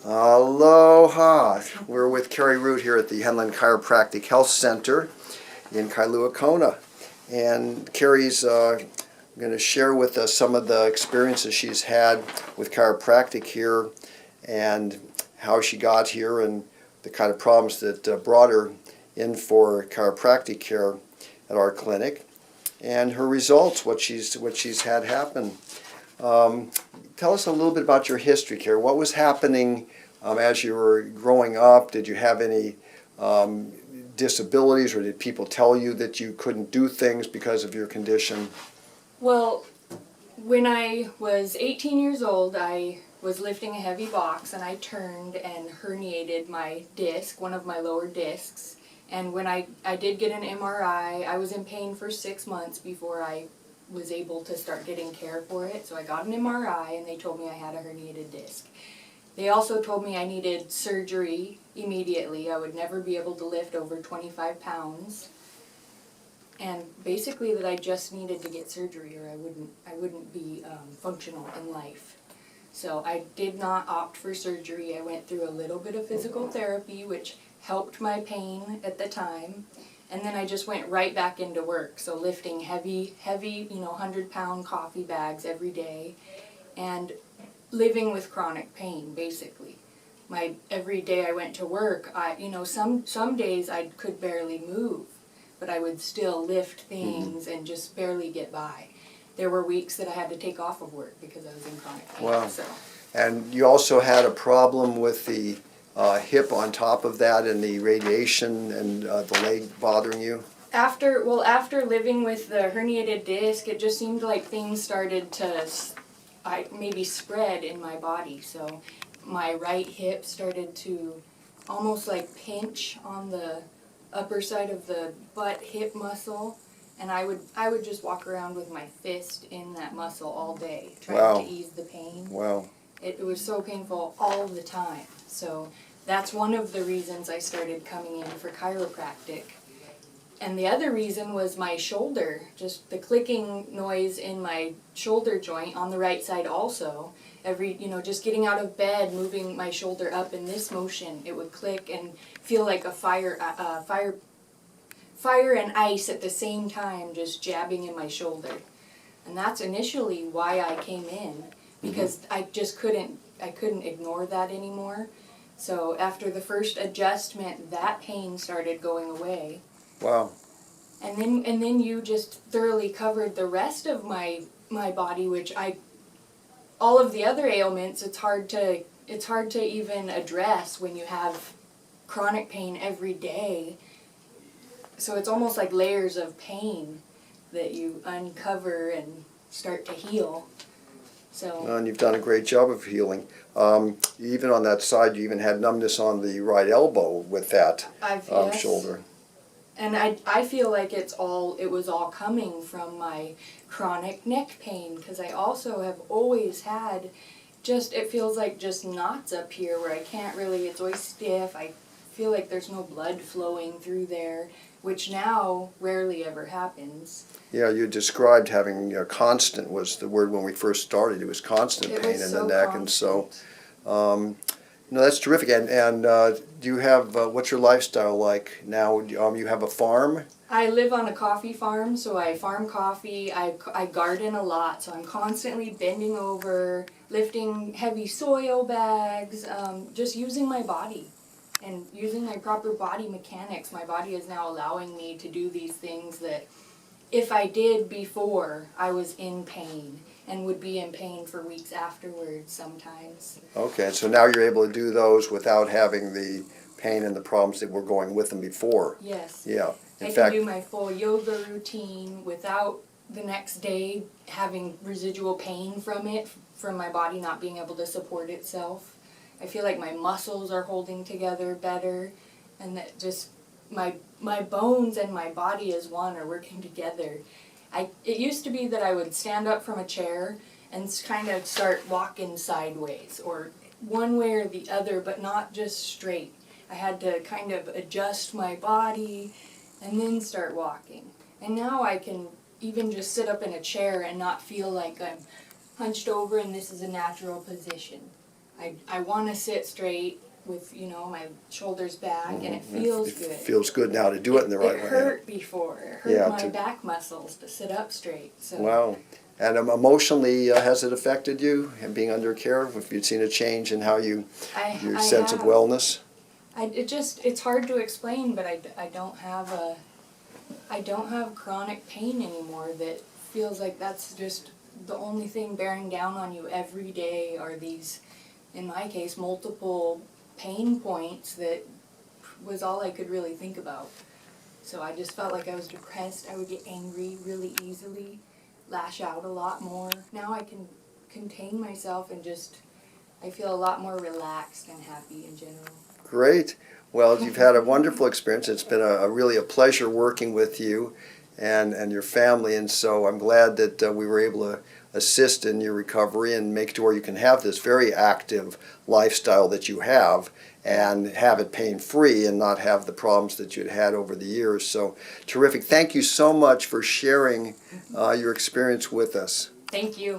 Aloha! We're with Carrie Root here at the Hendlin Chiropractic Health Center in Kailua Kona. And Carrie's going to share with us some of the experiences she's had with chiropractic here and how she got here and the kind of problems that brought her in for chiropractic care at our clinic and her results, what she's had happen. Tell us a little bit about your history, Carrie. What was happening as you were growing up? Did you have any disabilities, or did people tell you that you couldn't do things because of your condition? Well, when I was 18 years old, I was lifting a heavy box and I turned and herniated my disc, one of my lower discs. And when I did get an MRI, I was in pain for 6 months before I was able to start getting care for it. So I got an MRI and they told me I had a herniated disc. They also told me I needed surgery immediately. I would never be able to lift over 25 pounds. And basically that I just needed to get surgery or I wouldn't be functional in life. So I did not opt for surgery. I went through a little bit of physical therapy, which helped my pain at the time. And then I just went right back into work. So lifting heavy, 100-pound coffee bags every day and living with chronic pain, basically. Every day I went to work, some days I could barely move, but I would still lift things and just barely get by. There were weeks that I had to take off of work because I was in chronic pain. Wow. So. And you also had a problem with the hip on top of that and the radiation and the leg bothering you? After living with the herniated disc, it just seemed like things started to maybe spread in my body. So my right hip started to almost like pinch on the upper side of the butt hip muscle, and I would just walk around with my fist in that muscle all day trying to ease the pain. Wow. It was so painful all the time. So that's one of the reasons I started coming in for chiropractic. And the other reason was my shoulder, just the clicking noise in my shoulder joint on the right side also. Just getting out of bed, moving my shoulder up in this motion, it would click and feel like a fire and ice at the same time, just jabbing in my shoulder. And that's initially why I came in, because I couldn't ignore that anymore. So after the first adjustment, that pain started going away. Wow. And then you just thoroughly covered the rest of my body, which all of the other ailments, it's hard to even address when you have chronic pain every day. So it's almost like layers of pain that you uncover and start to heal. So. And you've done a great job of healing. Even on that side, you even had numbness on the right elbow with that Yes. shoulder. And I feel like it was all coming from my chronic neck pain, because I also have always had it feels like just knots up here where I can't really, it's always stiff. I feel like there's no blood flowing through there, which now rarely ever happens. Yeah, you described having constant was the word when we first started. It was constant pain in the neck, and so that's terrific. And do you have what's your lifestyle like now? You have a farm? I live on a coffee farm, so I farm coffee. I garden a lot, so I'm constantly bending over, lifting heavy soil bags, just using my body. And using my proper body mechanics, my body is now allowing me to do these things that if I did before, I was in pain and would be in pain for weeks afterwards sometimes. Okay, so now you're able to do those without having the pain and the problems that were going with them before. Yes. Yeah. I can do my full yoga routine without the next day having residual pain from my body not being able to support itself. I feel like my muscles are holding together better, and that just my bones and my body as one are working together. It used to be that I would stand up from a chair and kind of start walking sideways, or one way or the other, but not just straight. I had to kind of adjust my body and then start walking. And now I can even just sit up in a chair and not feel like I'm hunched over and this is a natural position. I want to sit straight with, my shoulders back, and it feels good. It feels good now to do it in the right way. It hurt before. It hurt Yeah, my back muscles to sit up straight. So. Wow. And emotionally, has it affected you, and being under care? Have you seen a change in how your sense of wellness? It's hard to explain, but I don't have chronic pain anymore that feels like that's just the only thing bearing down on you every day are these, in my case, multiple pain points that was all I could really think about. So I just felt like I was depressed. I would get angry really easily, lash out a lot more. Now I can contain myself and I feel a lot more relaxed and happy in general. Great. Well, you've had a wonderful experience. It's been really a pleasure working with you and your family, and so I'm glad that we were able to assist in your recovery and make it to where you can have this very active lifestyle that you have and have it pain-free and not have the problems that you'd had over the years. So terrific. Thank you so much for sharing your experience with us. Thank you.